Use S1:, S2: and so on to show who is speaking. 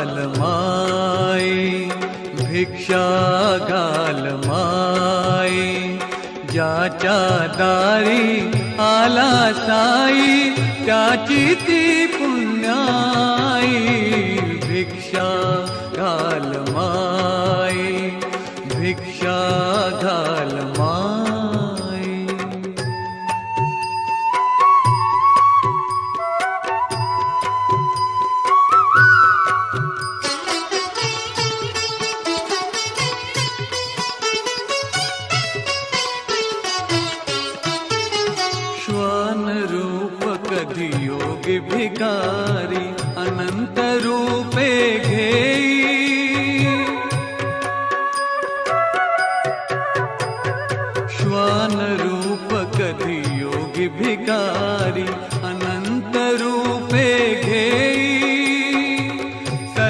S1: घाल माई, भिक्षा घाल माई, ज्याच्या दारी आला साई त्याची ती पुण्याई. भिक्षा घाल माई, भिक्षा घाल माई. श्वान रूप कधी योगी भिकारी अनंत रूपे घेई. श्वान रूप कधी योगी भिकारी